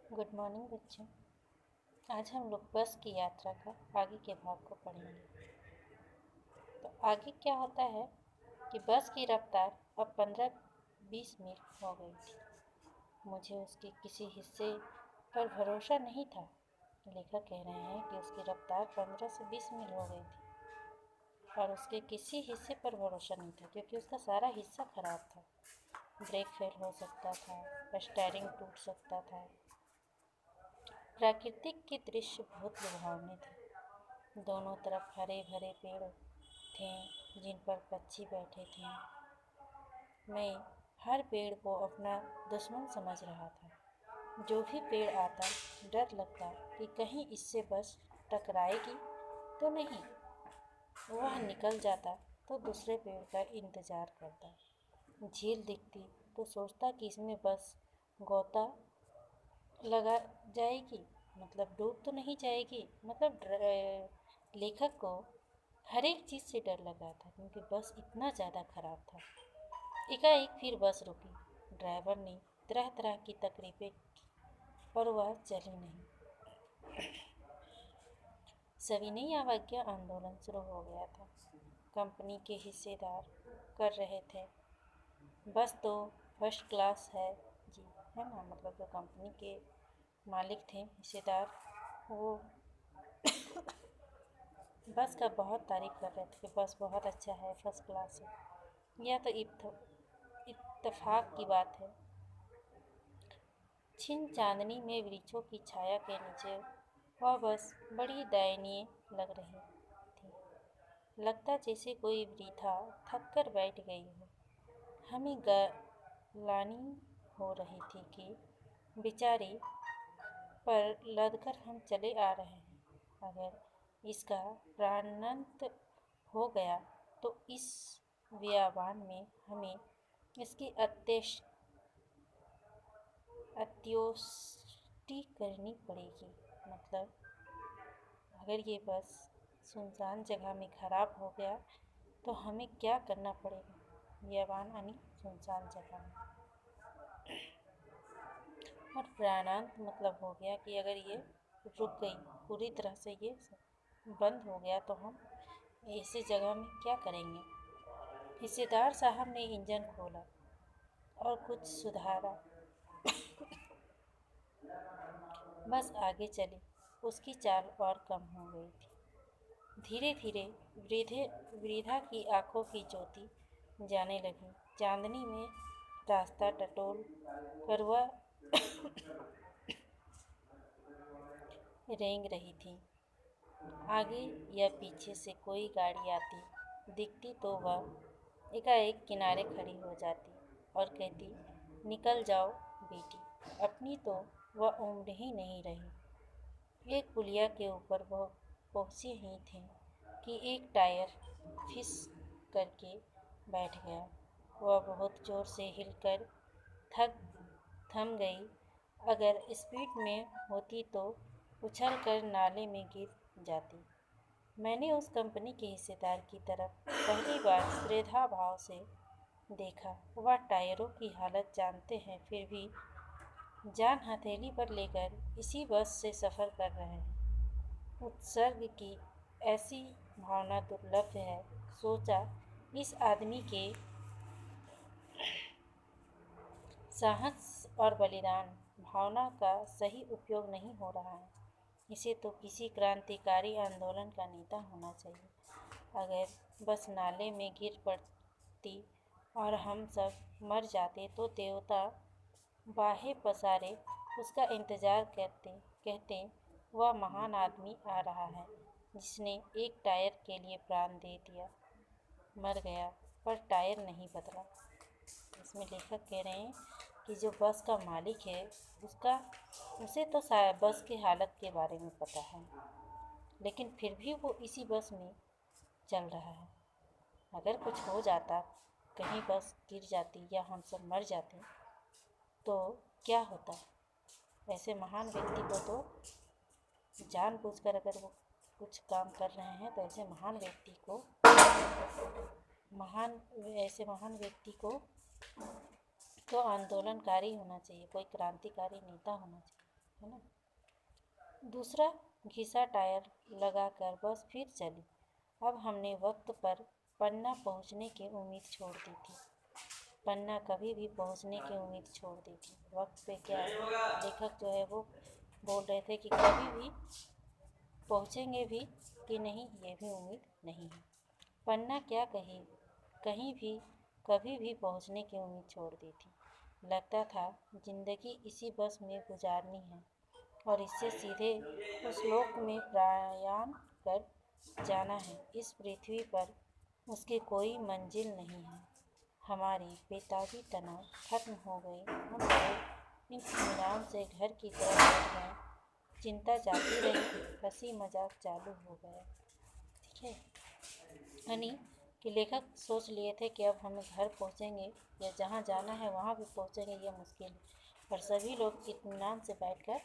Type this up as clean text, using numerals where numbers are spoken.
Good morning बच्चों। आज हम लोग बस की यात्रा का आगे के भाग को पढ़ेंगे। तो आगे क्या होता है कि बस की रफ्तार अब 15-20 मील हो गई थी। मुझे उसके किसी हिस्से पर भरोसा नहीं था। लेखक कह रहे हैं कि उसकी रफ्तार 15 से 20 मील हो गई थी और उसके किसी हिस्से पर भरोसा नहीं था क्योंकि उसका सारा हिस्सा खराब था। ब्रेक फेल हो सकता था, स्टीयरिंग टूट सकता था। प्राकृतिक के दृश्य बहुत लुभावने थे। दोनों तरफ हरे भरे पेड़ थे जिन पर पक्षी बैठे थे। मैं हर पेड़ को अपना दुश्मन समझ रहा था। जो भी पेड़ आता डर लगता कि कहीं इससे बस टकराएगी तो नहीं। वह निकल जाता तो दूसरे पेड़ का इंतज़ार करता। झील दिखती तो सोचता कि इसमें बस गोता लगा जाएगी, मतलब डूब तो नहीं जाएगी। लेखक को हर एक चीज़ से डर लगा था क्योंकि बस इतना ज़्यादा ख़राब था। एकाएक फिर बस रुकी। ड्राइवर ने तरह तरह की तकरीफें की पर वह चली नहीं। सविनय अवज्ञा आंदोलन शुरू हो गया था। कंपनी के हिस्सेदार कर रहे थे, बस तो फर्स्ट क्लास है जी, है ना। मतलब जो कंपनी के मालिक थे, हिस्सेदार, वो बस का बहुत तारीफ़ कर रहे थे कि बस बहुत अच्छा है, फर्स्ट क्लास है। यह तो इत्तेफाक की बात है। छिन चांदनी में वृक्षों की छाया के नीचे वह बस बड़ी दयनीय लग रही थी। लगता जैसे कोई वृद्धा थक कर बैठ गई हो। हमें ग्लानि हो रही थी कि बेचारी पर लदकर हम चले आ रहे हैं। अगर इसका प्राणांत हो गया तो इस बियाबान में हमें इसकी अंत्येष्टि करनी पड़ेगी। मतलब अगर ये बस सुनसान जगह में ख़राब हो गया तो हमें क्या करना पड़ेगा। बियाबान यानी सुनसान जगह में। और प्राणांत मतलब हो गया कि अगर ये रुक गई, पूरी तरह से ये बंद हो गया तो हम ऐसी जगह में क्या करेंगे। हिस्सेदार साहब ने इंजन खोला और कुछ सुधारा। बस आगे चली। उसकी चाल और कम हो गई थी। धीरे धीरे वृद्धा की आंखों की ज्योति जाने लगी। चांदनी में रास्ता टटोल कर वह रेंग रही थी। आगे या पीछे से कोई गाड़ी आती दिखती तो वह एकाएक किनारे खड़ी हो जाती और कहती, निकल जाओ बेटी, अपनी तो वह उम्र ही नहीं रही। एक पुलिया के ऊपर वह पहुँचे ही थे कि एक टायर फिस करके बैठ गया। वह बहुत जोर से हिलकर थम गई। अगर स्पीड में होती तो उछल कर नाले में गिर जाती। मैंने उस कंपनी के हिस्सेदार की तरफ पहली बार श्रद्धा भाव से देखा। वह टायरों की हालत जानते हैं, फिर भी जान हथेली पर लेकर इसी बस से सफ़र कर रहे हैं। उत्सर्ग की ऐसी भावना दुर्लभ है। सोचा, इस आदमी के साहस और बलिदान भावना का सही उपयोग नहीं हो रहा है। इसे तो किसी क्रांतिकारी आंदोलन का नेता होना चाहिए। अगर बस नाले में गिर पड़ती और हम सब मर जाते तो देवता बाहें पसारे उसका इंतज़ार करते, कहते, वह महान आदमी आ रहा है जिसने एक टायर के लिए प्राण दे दिया। मर गया पर टायर नहीं बदला। इसमें लेखक कह रहे हैं कि जो बस का मालिक है उसे तो शायद बस की हालत के बारे में पता है, लेकिन फिर भी वो इसी बस में चल रहा है। अगर कुछ हो जाता, कहीं बस गिर जाती या हम सब मर जाते तो क्या होता। ऐसे महान व्यक्ति को तो जानबूझकर अगर वो कुछ काम कर रहे हैं तो ऐसे महान व्यक्ति को तो आंदोलनकारी होना चाहिए, कोई क्रांतिकारी नेता होना चाहिए। है ना। दूसरा घिसा टायर लगाकर बस फिर चली। अब हमने वक्त पर पन्ना पहुंचने की उम्मीद छोड़ दी थी। पन्ना कभी भी पहुंचने की उम्मीद छोड़ दी थी। वक्त पे क्या लेखक जो है वो बोल रहे थे कि कभी भी पहुंचेंगे भी कि नहीं ये भी उम्मीद नहीं है। पन्ना क्या कही, कहीं भी कभी भी पहुंचने की उम्मीद छोड़ दी थी। लगता था जिंदगी इसी बस में गुजारनी है और इससे सीधे उस लोक में प्रयाण कर जाना है। इस पृथ्वी पर उसकी कोई मंजिल नहीं है। हमारी बेताबी तनाव खत्म हो गई। हम बड़े इत्मीनान से घर की तरफ लौट गए। चिंता जाती रही, हंसी मजाक चालू हो गया। ठीक है, यानी कि लेखक सोच लिए थे कि अब हम घर पहुंचेंगे या जहाँ जाना है वहाँ भी पहुंचेंगे, यह मुश्किल है, पर सभी लोग इत्मीनान से बैठकर